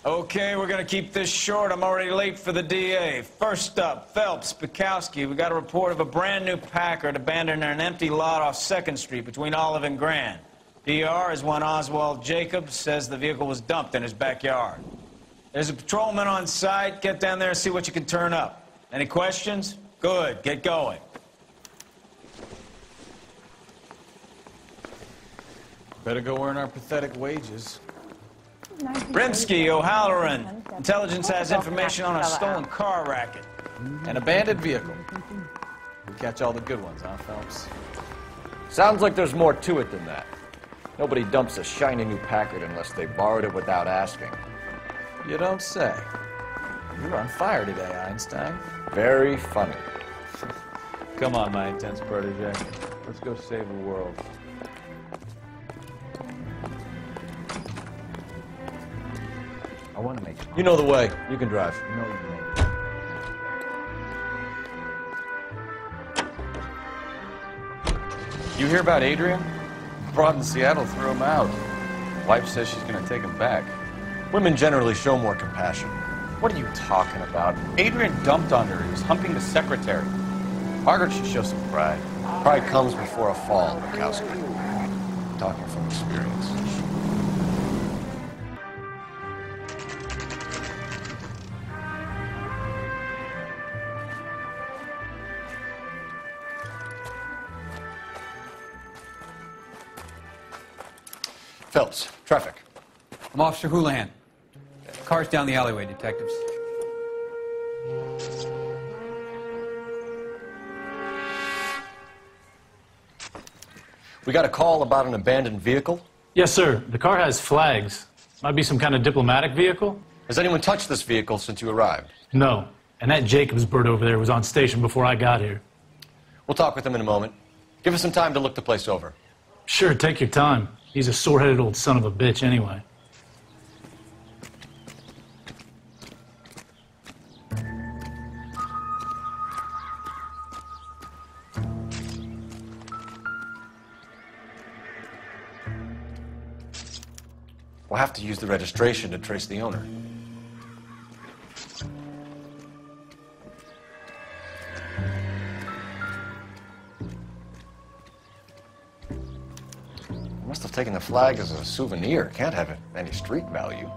Okay, we're gonna keep this short. I'm already late for the DA. First up, Phelps, Bukowski. We got a report of a brand new Packard abandoned in an empty lot off 2nd Street between Olive and Grand. DR is one Oswald Jacobs, says the vehicle was dumped in his backyard. There's a patrolman on site. Get down there and see what you can turn up. Any questions? Good, get going. Better go earn our pathetic wages. Rimsky, O'Halloran. Intelligence has information on a stolen car racket. An abandoned vehicle. We catch all the good ones, huh, Phelps? Sounds like there's more to it than that. Nobody dumps a shiny new Packard unless they borrowed it without asking. You don't say. You're on fire today, Einstein. Very funny. Come on, my intense protege. Let's go save the world. I want to make sure. You know the way. You can drive. No, you don't. You hear about Adrian? Broad in Seattle threw him out. Wife says she's going to take him back. Women generally show more compassion. What are you talking about? Adrian dumped on her. He was humping the secretary. Margaret should show some pride. Pride comes before a fall, Bukowski. Talking from experience. Phelps, traffic. I'm Officer Houlihan. Car's down the alleyway, detectives. We got a call about an abandoned vehicle. Yes, sir. The car has flags. Might be some kind of diplomatic vehicle. Has anyone touched this vehicle since you arrived? No. And that Jacobs bird over there was on station before I got here. We'll talk with him in a moment. Give us some time to look the place over. Sure, take your time. He's a sore-headed old son of a bitch anyway. We'll have to use the registration to trace the owner. Must have taken the flag as a souvenir. Can't have any street value.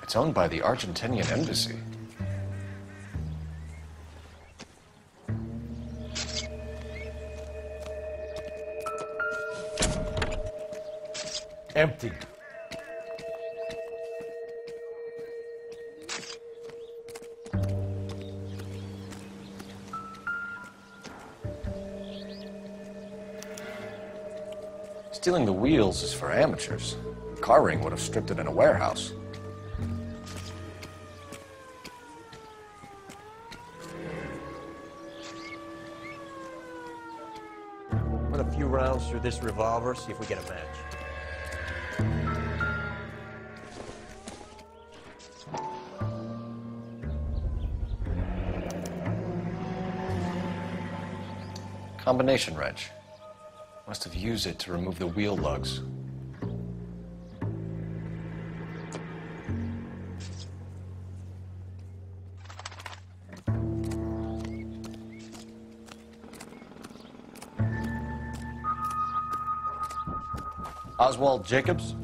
It's owned by the Argentinian embassy. Empty. Stealing the wheels is for amateurs. Car ring would have stripped it in a warehouse. Run a few rounds through this revolver, see if we get a match. Combination wrench. Must have used it to remove the wheel lugs. Oswald Jacobs?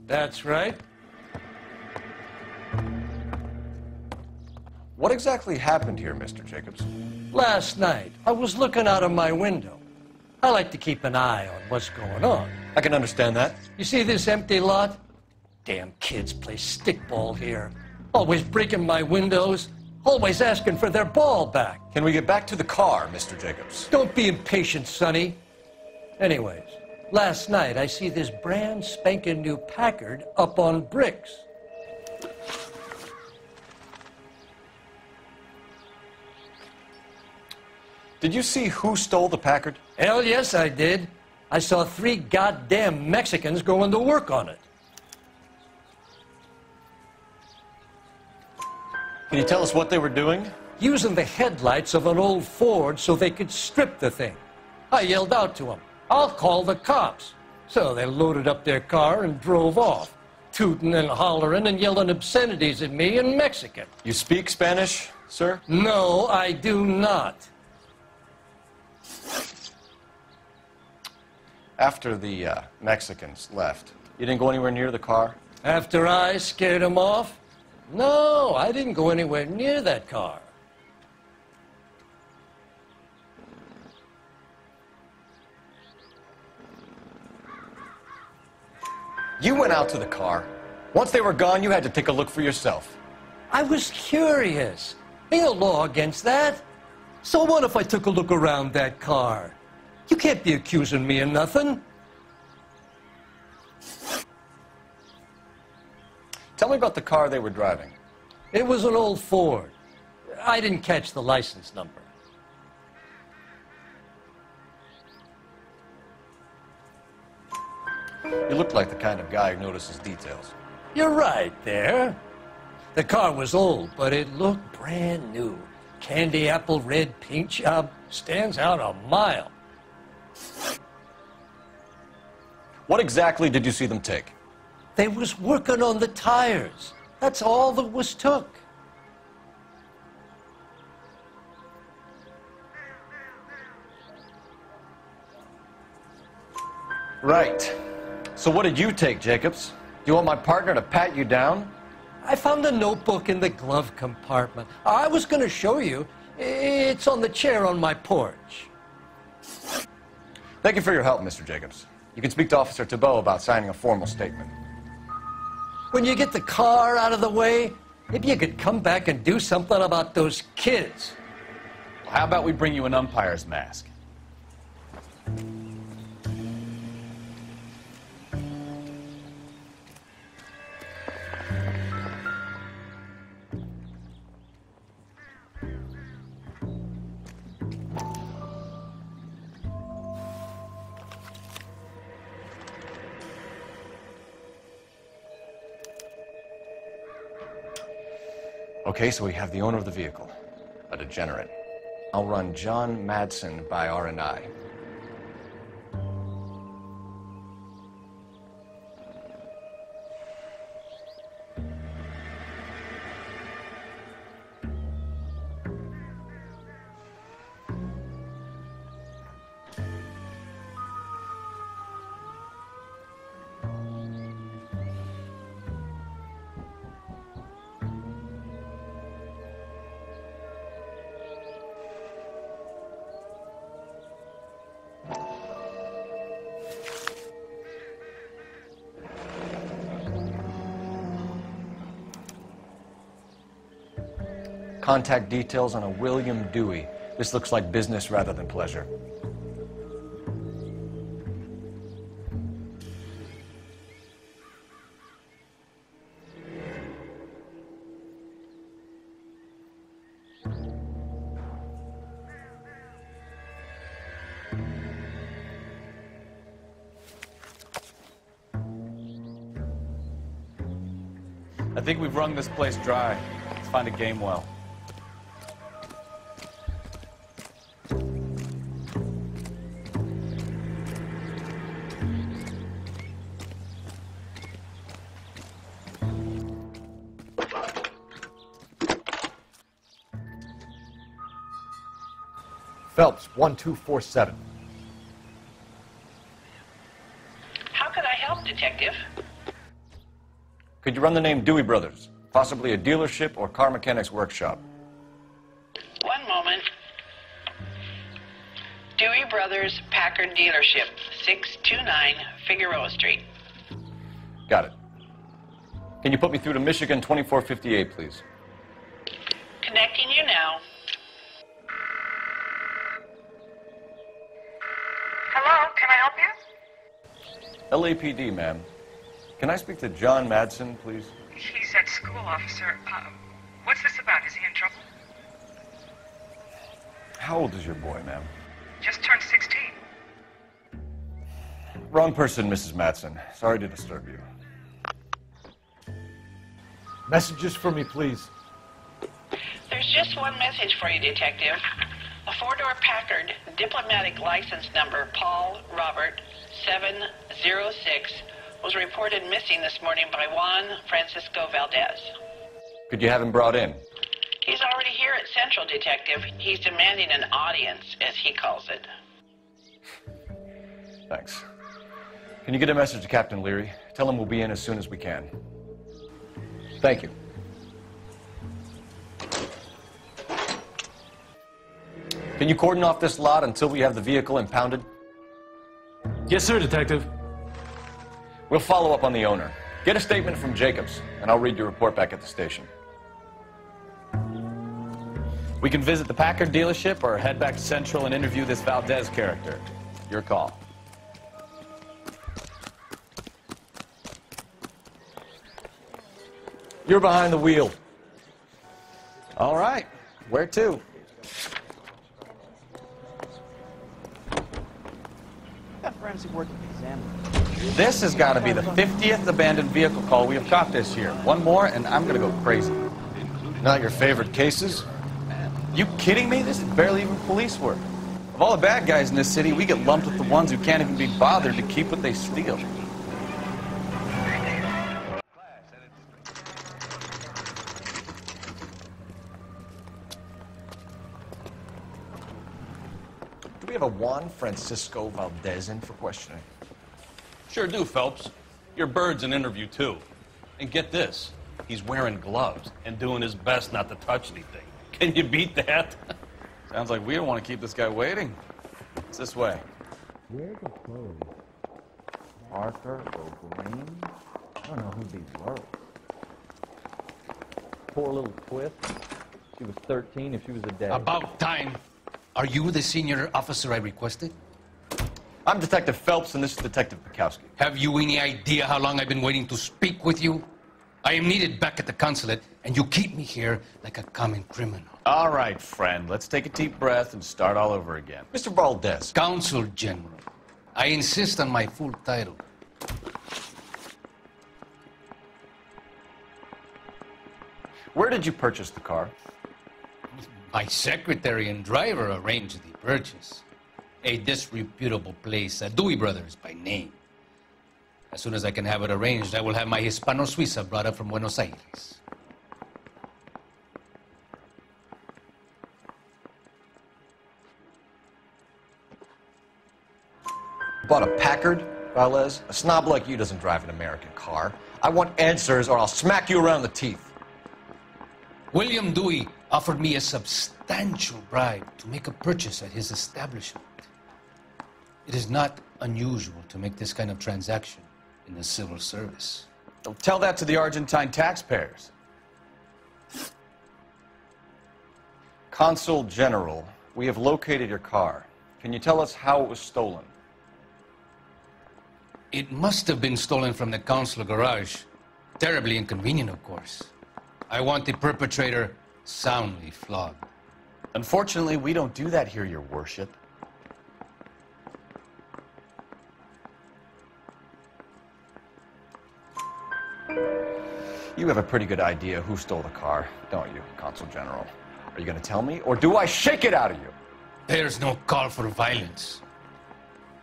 That's right. What exactly happened here, Mr. Jacobs? Last night, I was looking out of my window. I like to keep an eye on what's going on. I can understand that. You see this empty lot? Damn kids play stickball here. Always breaking my windows. Always asking for their ball back. Can we get back to the car, Mr. Jacobs? Don't be impatient, Sonny. Anyways, Last night, I see this brand spanking new Packard up on bricks. Did you see who stole the Packard? Hell yes, I did. I saw 3 goddamn Mexicans going to work on it. Can you tell us what they were doing? Using the headlights of an old Ford so they could strip the thing. I yelled out to them, "I'll call the cops." So they loaded up their car and drove off, tooting and hollering and yelling obscenities at me in Mexican. You speak Spanish, sir? No, I do not. After the Mexicans left, you didn't go anywhere near the car? After I scared them off? No, I didn't go anywhere near that car. You went out to the car. Once they were gone, you had to take a look for yourself. I was curious. Ain't no law against that. So what if I took a look around that car? You can't be accusing me of nothing. Tell me about the car they were driving. It was an old Ford. I didn't catch the license number. You look like the kind of guy who notices details. You're right there. The car was old, but it looked brand new. Candy apple red paint job stands out a mile. What exactly did you see them take? They was working on the tires. That's all that was took. Right. So what did you take, Jacobs? Do you want my partner to pat you down? I found a notebook in the glove compartment. I was going to show you. It's on the chair on my porch. Thank you for your help, Mr. Jacobs. You can speak to Officer Thibault about signing a formal statement. When you get the car out of the way, maybe you could come back and do something about those kids. How about we bring you an umpire's mask? Okay, so we have the owner of the vehicle, a degenerate. I'll run John Madsen by R&I. Contact details on a William Dewey. This looks like business rather than pleasure. I think we've wrung this place dry. Let's find a game well. Phelps, 1247. How can I help, Detective? Could you run the name Dewey Brothers? Possibly a dealership or car mechanics workshop. One moment. Dewey Brothers Packard Dealership, 629 Figueroa Street. Got it. Can you put me through to Michigan 2458, please? Connecting you now. Hello, can I help you? LAPD, ma'am. Can I speak to John Madsen, please? He's at school, officer. What's this about? Is he in trouble? How old is your boy, ma'am? Just turned 16. Wrong person, Mrs. Madsen. Sorry to disturb you. Messages for me, please. There's just one message for you, Detective. A four-door Packard, diplomatic license number Paul Robert 706, was reported missing this morning by Juan Francisco Valdez. Could you have him brought in? He's already here at Central, Detective. He's demanding an audience, as he calls it. Thanks. Can you get a message to Captain Leary? Tell him we'll be in as soon as we can. Thank you. Can you cordon off this lot until we have the vehicle impounded? Yes, sir, Detective. We'll follow up on the owner. Get a statement from Jacobs, and I'll read your report back at the station. We can visit the Packard dealership or head back to Central and interview this Valdez character. Your call. You're behind the wheel. All right. Where to? Got forensic work to examine. This has got to be the 50th abandoned vehicle call we have caught this year. One more, and I'm going to go crazy. Not your favorite cases? You kidding me? This is barely even police work. Of all the bad guys in this city, we get lumped with the ones who can't even be bothered to keep what they steal. Do we have a Juan Francisco Valdez in for questioning? Sure do, Phelps. Your bird's an interview, too. And get this, he's wearing gloves and doing his best not to touch anything. Can you beat that? Sounds like we don't want to keep this guy waiting. It's this way. Where's the clothes? Parker or Green? I don't know who these were. Poor little twist. She was 13 if she was a dad. About time. Are you the senior officer I requested? I'm Detective Phelps, and this is Detective Pikowski. Have you any idea how long I've been waiting to speak with you? I am needed back at the consulate, and you keep me here like a common criminal. All right, friend. Let's take a deep breath and start all over again. Mr. Valdez. Consul General. I insist on my full title. Where did you purchase the car? My secretary and driver arranged the purchase. A disreputable place, Dewey Brothers by name. As soon as I can have it arranged, I will have my Hispano Suiza brought up from Buenos Aires. Bought a Packard, Valdez? A snob like you doesn't drive an American car. I want answers or I'll smack you around the teeth. William Dewey offered me a substantial bribe to make a purchase at his establishment. It is not unusual to make this kind of transaction in the civil service. Don't tell that to the Argentine taxpayers. Consul General, we have located your car. Can you tell us how it was stolen? It must have been stolen from the consular garage. Terribly inconvenient, of course. I want the perpetrator soundly flogged. Unfortunately, we don't do that here, Your Worship. You have a pretty good idea who stole the car, don't you, Consul General? Are you going to tell me, or do I shake it out of you? There's no call for violence.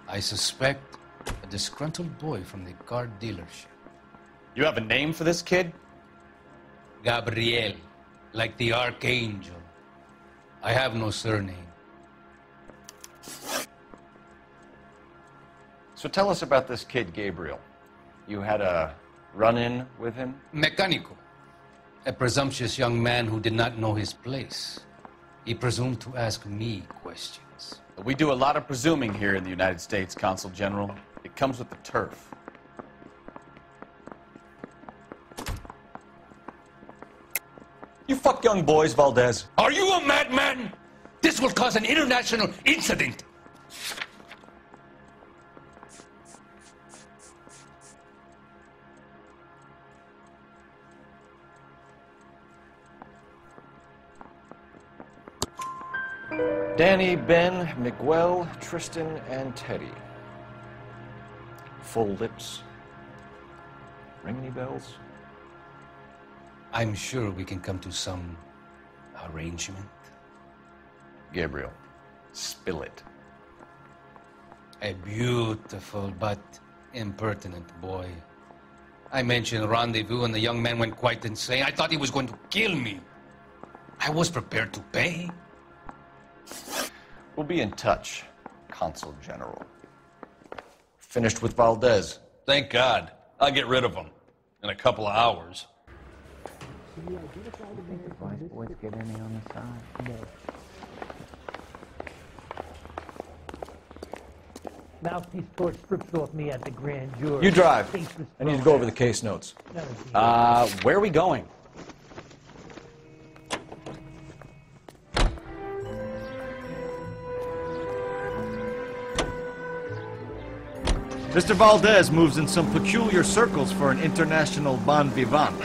I suspect a disgruntled boy from the car dealership. You have a name for this kid? Gabriel, like the archangel. I have no surname. So tell us about this kid, Gabriel. You had a run-in with him? Mecánico, a presumptuous young man who did not know his place. He presumed to ask me questions. We do a lot of presuming here in the United States, Consul General. It comes with the turf. You fuck young boys, Valdez. Are you a madman? This will cause an international incident. Danny, Ben, Miguel, Tristan, and Teddy. Full lips. Ring any bells? I'm sure we can come to some arrangement. Gabriel, spill it. A beautiful but impertinent boy. I mentioned rendezvous and the young man went quite insane. I thought he was going to kill me. I was prepared to pay. We'll be in touch, Consul General. Finished with Valdez. Thank God. I'll get rid of him in a couple of hours. Vice boys get any on the side? No. Mouthpiece Court strips off me at the grand jury. You drive. I need to go over the case notes. Where are we going? Mr. Valdez moves in some peculiar circles for an international bon vivant.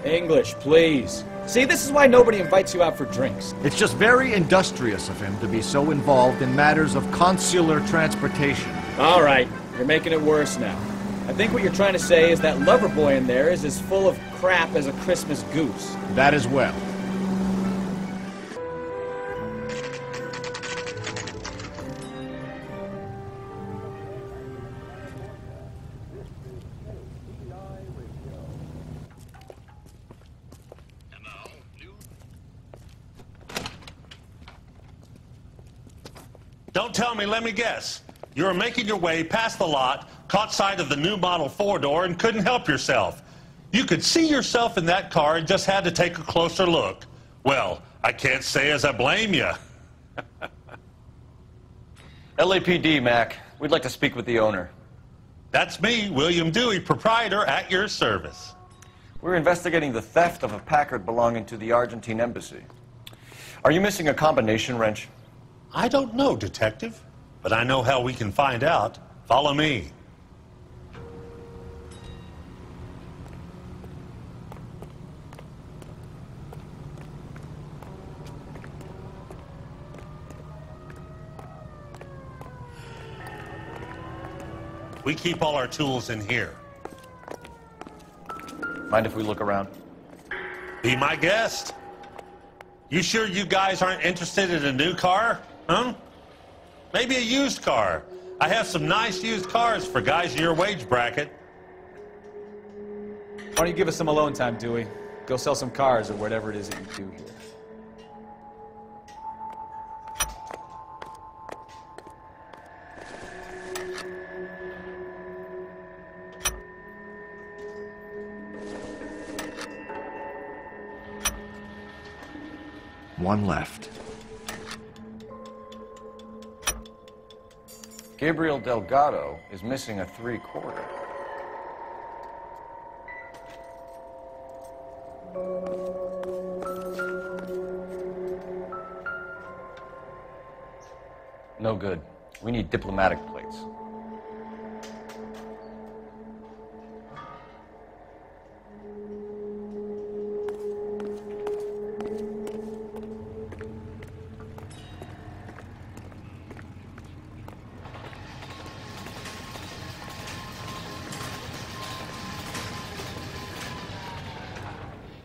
English, please. See, this is why nobody invites you out for drinks. It's just very industrious of him to be so involved in matters of consular transportation. All right, you're making it worse now. I think what you're trying to say is that lover boy in there is as full of crap as a Christmas goose. That as well. Don't tell me, let me guess. You were making your way past the lot, caught sight of the new model four-door, and couldn't help yourself. You could see yourself in that car and just had to take a closer look. Well, I can't say as I blame you. LAPD, Mac. We'd like to speak with the owner. That's me, William Dewey, proprietor, at your service. We're investigating the theft of a Packard belonging to the Argentine embassy. Are you missing a combination wrench? I don't know, Detective, but I know how we can find out. Follow me. We keep all our tools in here. Mind if we look around? Be my guest. You sure you guys aren't interested in a new car? Huh? Maybe a used car. I have some nice used cars for guys in your wage bracket. Why don't you give us some alone time, Dewey? Go sell some cars or whatever it is that you do here. One left. Gabriel Delgado is missing a 3/4. No good. We need diplomatic plates.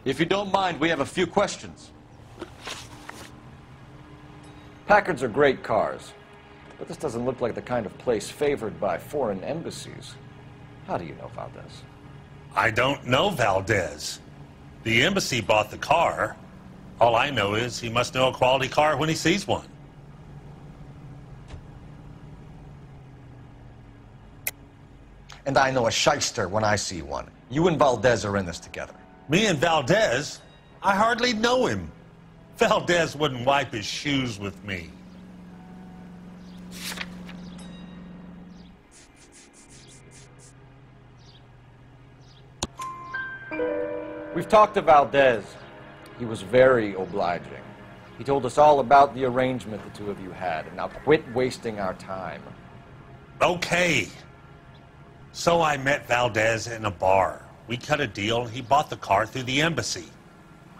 If you don't mind, we have a few questions. Packards are great cars, but this doesn't look like the kind of place favored by foreign embassies. How do you know Valdez? I don't know Valdez. The embassy bought the car. All I know is he must know a quality car when he sees one. And I know a shyster when I see one. You and Valdez are in this together. Me and Valdez? I hardly know him. Valdez wouldn't wipe his shoes with me. We've talked to Valdez. He was very obliging. He told us all about the arrangement the two of you had. And now quit wasting our time. Okay. So I met Valdez in a bar. We cut a deal and he bought the car through the embassy.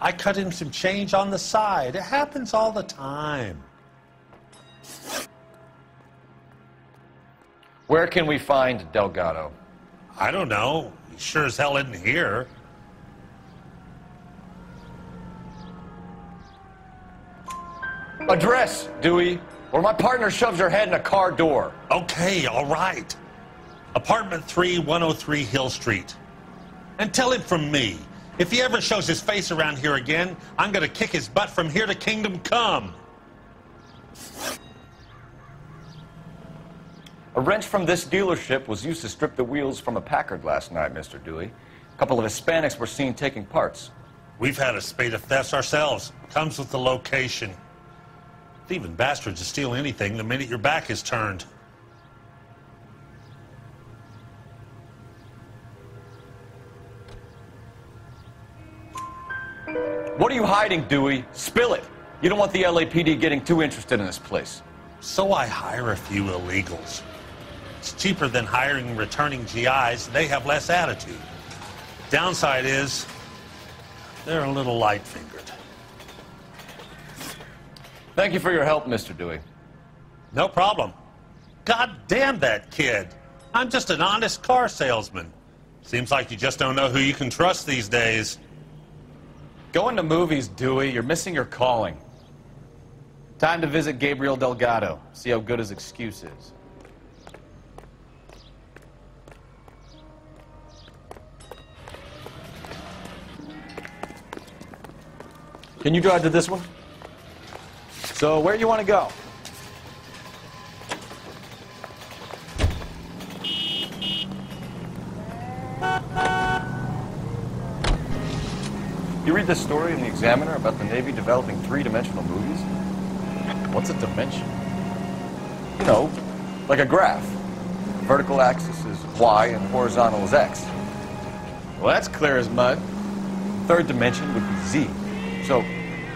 I cut him some change on the side. It happens all the time. Where can we find Delgado? I don't know. He sure as hell isn't here. Address, Dewey, or my partner shoves her head in a car door. Okay, all right. Apartment 3, 103 Hill Street. And tell him from me, if he ever shows his face around here again, I'm gonna kick his butt from here to Kingdom Come. A wrench from this dealership was used to strip the wheels from a Packard last night, Mr. Dewey. A couple of Hispanics were seen taking parts. We've had a spate of thefts ourselves. Comes with the location. Thieving bastards to steal anything the minute your back is turned. What are you hiding, Dewey? Spill it. You don't want the LAPD getting too interested in this place. So I hire a few illegals. It's cheaper than hiring returning GIs. They have less attitude. Downside is, they're a little light-fingered. Thank you for your help, Mr. Dewey. No problem. God damn that kid. I'm just an honest car salesman. Seems like you just don't know who you can trust these days. Going to movies, Dewey. You're missing your calling. Time to visit Gabriel Delgado. See how good his excuse is. Can you drive to this one? So, where do you want to go? You read this story in the Examiner about the Navy developing three-dimensional movies? What's a dimension? You know, like a graph. Vertical axis is Y and horizontal is X. Well, that's clear as mud. Third dimension would be Z. So,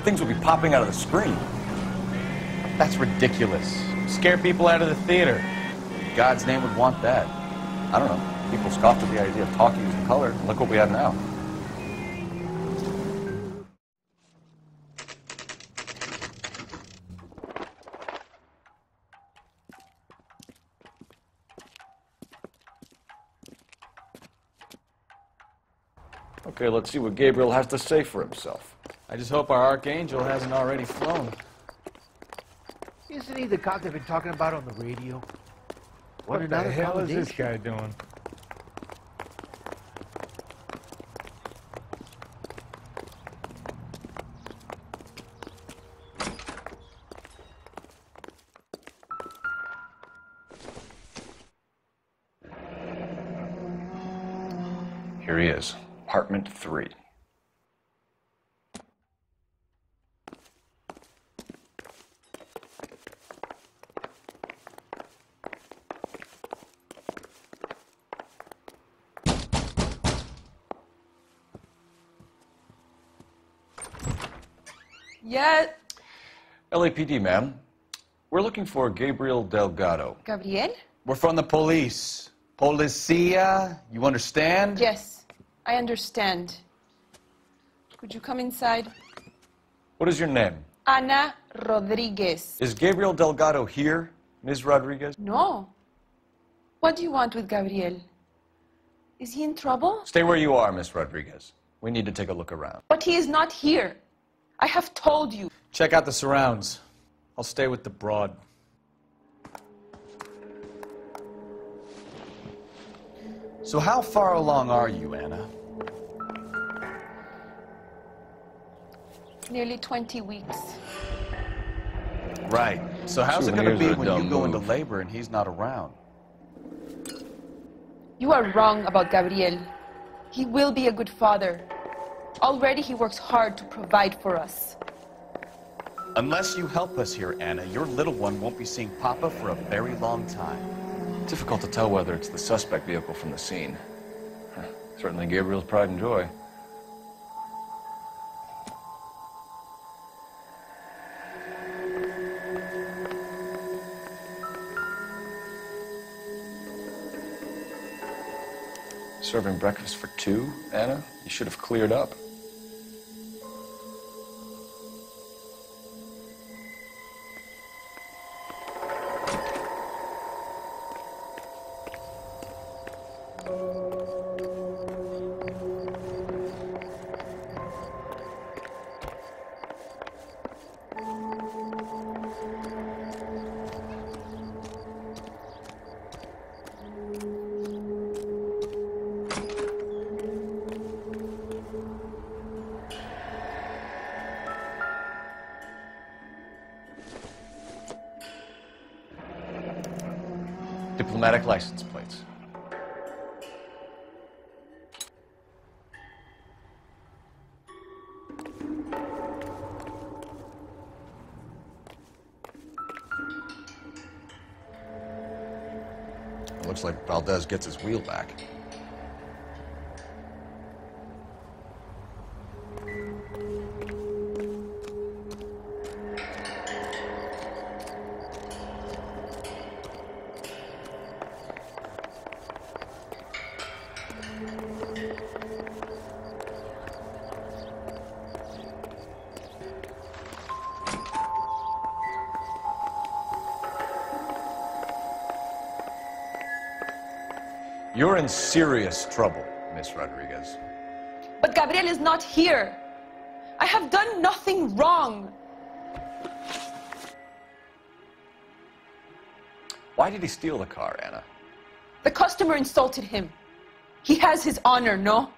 things would be popping out of the screen. That's ridiculous. Scare people out of the theater. God's name would want that. I don't know. People scoffed at the idea of talkie using color. Look what we have now. Okay, let's see what Gabriel has to say for himself. I just hope our Archangel hasn't already flown. Isn't he the cop they've been talking about on the radio? What the hell is this guy doing? Here he is, apartment 3. Yeah. LAPD, ma'am. We're looking for Gabriel Delgado. Gabriel? We're from the police. Policia, you understand? Yes, I understand. Could you come inside? What is your name? Ana Rodriguez. Is Gabriel Delgado here, Ms. Rodriguez? No. What do you want with Gabriel? Is he in trouble? Stay where you are, Ms. Rodriguez. We need to take a look around. But he is not here. I have told you. Check out the surrounds. I'll stay with the broad. So how far along are you, Anna? Nearly 20 weeks. Right. So how's it going to be when you go into move. labor and he's not around? You are wrong about Gabriel. He will be a good father. Already he works hard to provide for us. Unless you help us here, Anna, your little one won't be seeing Papa for a very long time. Difficult to tell whether it's the suspect vehicle from the scene. Certainly Gabriel's pride and joy. Serving breakfast for 2, Anna? You should have cleared up. Diplomatic license plates. It looks like Valdez gets his wheel back. You're in serious trouble, Miss Rodriguez. But Gabriel is not here. I have done nothing wrong. Why did he steal the car, Anna? The customer insulted him. He has his honor, no?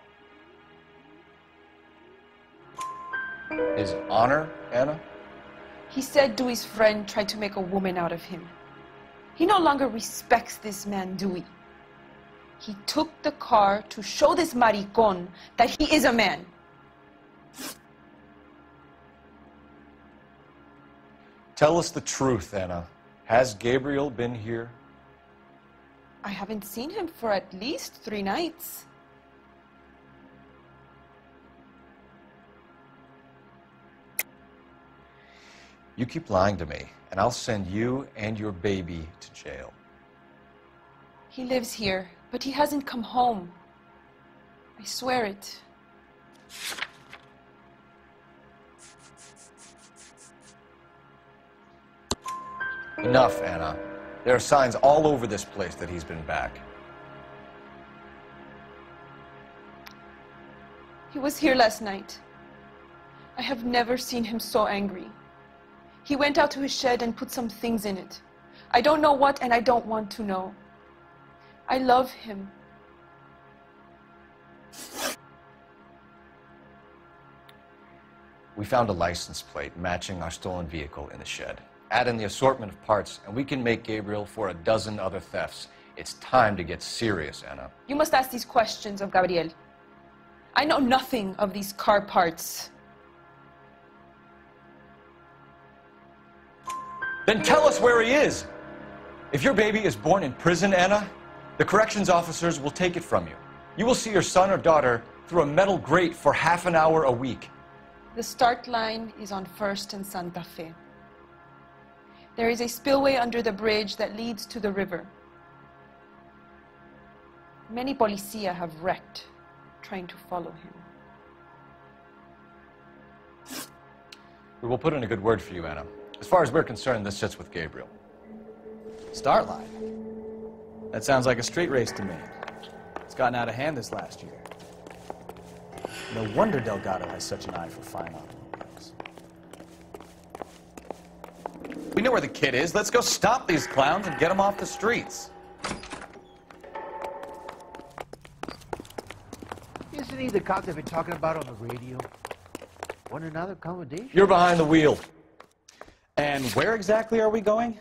His honor, Anna? He said Dewey's friend tried to make a woman out of him. He no longer respects this man, Dewey. He took the car to show this maricón that he is a man. Tell us the truth, Anna. Has Gabriel been here? I haven't seen him for at least 3 nights. You keep lying to me, and I'll send you and your baby to jail. He lives here, but he hasn't come home. I swear it. Enough, Anna. There are signs all over this place that he's been back. He was here last night. I have never seen him so angry. He went out to his shed and put some things in it. I don't know what, and I don't want to know. I love him. We found a license plate matching our stolen vehicle in the shed. Add in the assortment of parts, and we can make Gabriel for a dozen other thefts. It's time to get serious, Anna. You must ask these questions of Gabriel. I know nothing of these car parts. Then tell us where he is! If your baby is born in prison, Anna, the corrections officers will take it from you. You will see your son or daughter through a metal grate for half an hour a week. The start line is on 1st and Santa Fe. There is a spillway under the bridge that leads to the river. Many policia have wrecked trying to follow him. We will put in a good word for you, Anna. As far as we're concerned, this sits with Gabriel. Start line? That sounds like a street race to me. It's gotten out of hand this last year. No wonder Delgado has such an eye for fine automobiles. We know where the kid is. Let's go stop these clowns and get them off the streets. Isn't he the cop they've been talking about on the radio? Want another accommodation? You're behind the wheel. And where exactly are we going?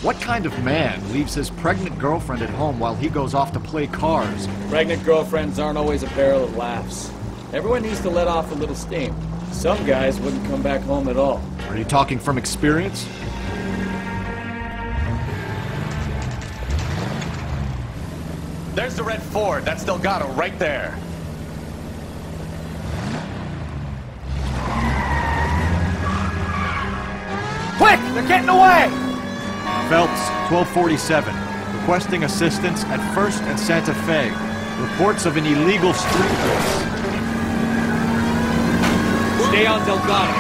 What kind of man leaves his pregnant girlfriend at home while he goes off to play cars? Pregnant girlfriends aren't always a barrel of laughs. Everyone needs to let off a little steam. Some guys wouldn't come back home at all. Are you talking from experience? There's the red Ford. That's Delgado right there. Quick! They're getting away! Phelps, 1247. Requesting assistance at 1st and Santa Fe. Reports of an illegal street race. Stay on Delgado.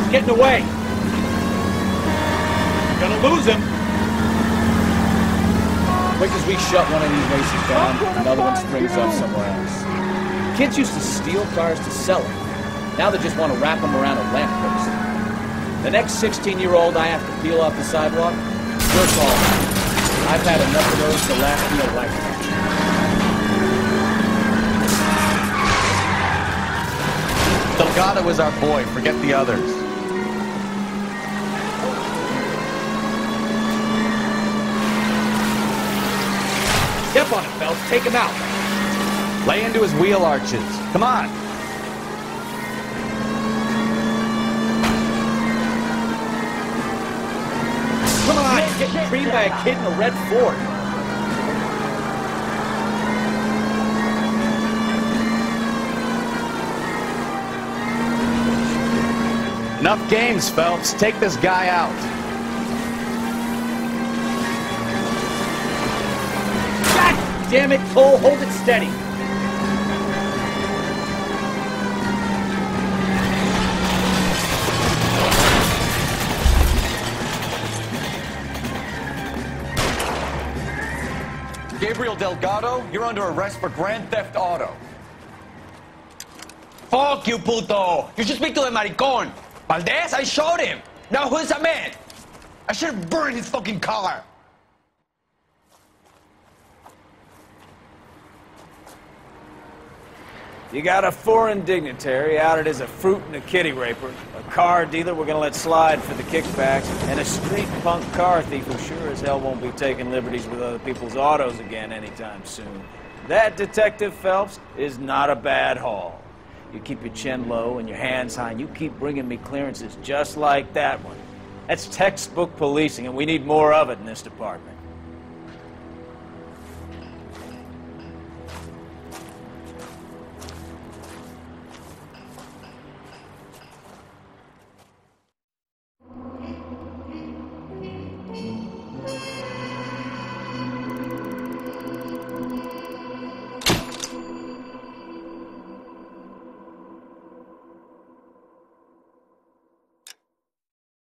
He's getting away. Gonna lose him. Quick as we shut one of these races down, another one springs up somewhere else. Kids used to steal cars to sell them. Now they just want to wrap them around a lamppost. The next 16-year-old I have to peel off the sidewalk, your call. I've had enough of those to last me a lifetime. Delgado is our boy. Forget the others. Step on it, Phelps. Take him out. Lay into his wheel arches. Come on. Come on, getting creamed by a kid in a red Ford. Enough games, Phelps. Take this guy out. God damn it, Cole. Hold it steady. Gabriel Delgado, you're under arrest for Grand Theft Auto. Fuck you, puto! You should speak to the maricón. Valdez, I showed him. Now who's a man? I should have burned his fucking car. You got a foreign dignitary outed as a fruit and a kitty raper, a car dealer we're gonna let slide for the kickbacks, and a street punk car thief who sure as hell won't be taking liberties with other people's autos again anytime soon. That, Detective Phelps, is not a bad haul. You keep your chin low and your hands high, and you keep bringing me clearances just like that one. That's textbook policing, and we need more of it in this department.